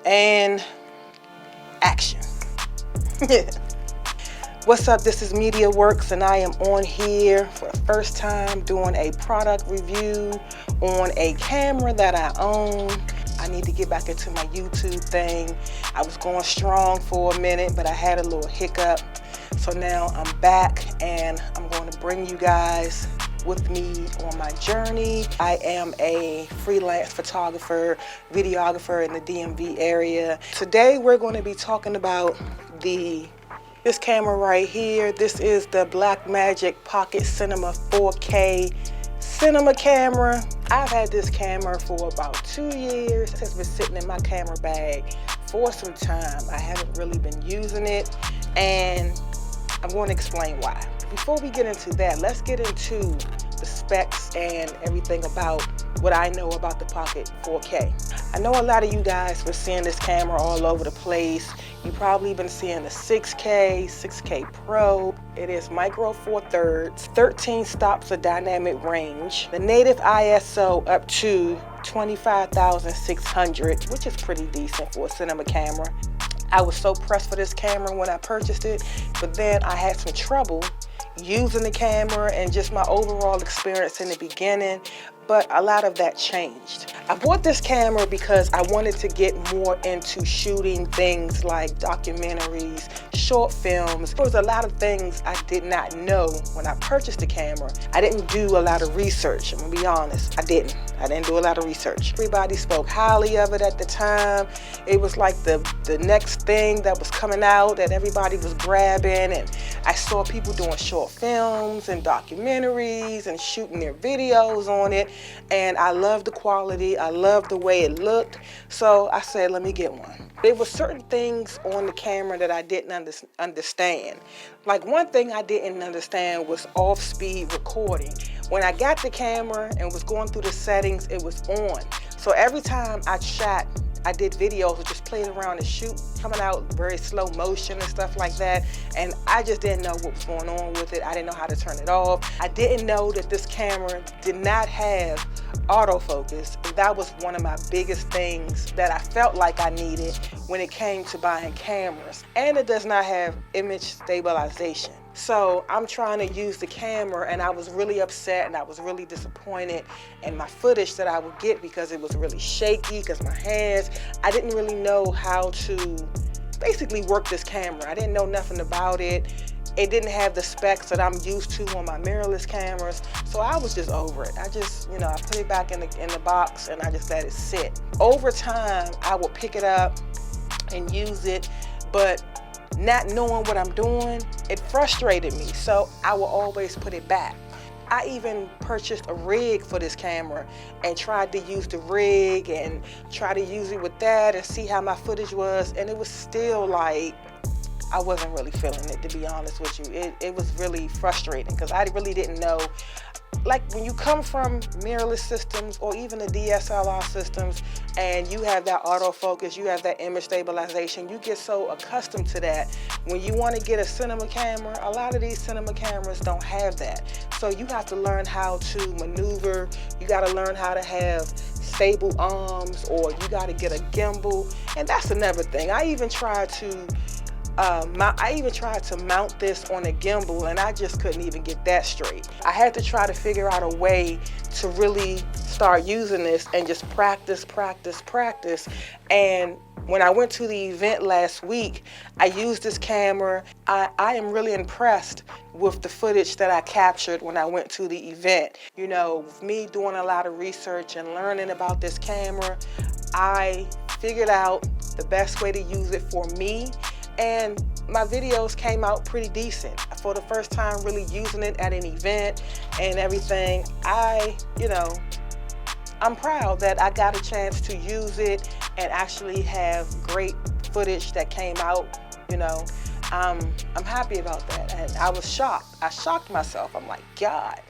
And action. What's up? This is MediaWorks, and I am on here for the first time doing a product review on a camera that I own. I need to get back into my YouTube thing. I was going strong for a minute, but I had a little hiccup. So now I'm back, and I'm going to bring you guys with me on my journey. I am a freelance photographer, videographer in the DMV area. Today we're going to be talking about this camera right here. This is the BlackMagic Pocket Cinema 4K cinema camera. I've had this camera for about 2 years. It has been sitting in my camera bag for some time. I haven't really been using it, and I'm going to explain why. Before we get into that, let's get into the specs and everything about what I know about the Pocket 4K. I know a lot of you guys were seeing this camera all over the place. You've probably been seeing the 6K, 6K Pro. It is micro four thirds, 13 stops of dynamic range, the native ISO up to 25,600, which is pretty decent for a cinema camera. I was so pressed for this camera when I purchased it, but then I had some trouble using the camera and just my overall experience in the beginning, but a lot of that changed. I bought this camera because I wanted to get more into shooting things like documentaries, short films. There was a lot of things I did not know when I purchased the camera. I didn't do a lot of research, I'm gonna be honest. I didn't do a lot of research. Everybody spoke highly of it at the time. It was like the next thing that was coming out that everybody was grabbing, and I saw people doing short films and documentaries and shooting their videos on it, and I loved the quality, I loved the way it looked, so I said, let me get one. There were certain things on the camera that I didn't understand. Like, one thing I didn't understand was off-speed recording. When I got the camera and was going through the settings, it was on. So every time I shot, I did videos or just played around and shoot, coming out very slow motion and stuff like that. And I just didn't know what was going on with it. I didn't know how to turn it off. I didn't know that this camera did not have autofocus. And that was one of my biggest things that I felt like I needed when it came to buying cameras. And it does not have image stabilization. So I'm trying to use the camera, and I was really upset and I was really disappointed in my footage that I would get because it was really shaky, because my hands, I didn't really know how to basically work this camera. I didn't know nothing about it. It didn't have the specs that I'm used to on my mirrorless cameras. So I was just over it. I just, I put it back in the box and I just let it sit. Over time, I will pick it up and use it, but not knowing what I'm doing, it frustrated me, so I will always put it back. I even purchased a rig for this camera and tried to use the rig and try to use it with that and see how my footage was, and it was still like, I wasn't really feeling it, to be honest with you. It was really frustrating because I really didn't know. Like, when you come from mirrorless systems or even the DSLR systems and you have that autofocus, you have that image stabilization, you get so accustomed to that. When you want to get a cinema camera, a lot of these cinema cameras don't have that. So you have to learn how to maneuver, you got to learn how to have stable arms, or you got to get a gimbal. And that's another thing. I even tried to mount this on a gimbal, and I just couldn't even get that straight. I had to try to figure out a way to really start using this and just practice. And when I went to the event last week, I used this camera. I am really impressed with the footage that I captured when I went to the event. With me doing a lot of research and learning about this camera, I figured out the best way to use it for me. And my videos came out pretty decent. For the first time really using it at an event and everything, I'm proud that I got a chance to use it and actually have great footage that came out. I'm happy about that, and I was shocked. I shocked myself. I'm like, God,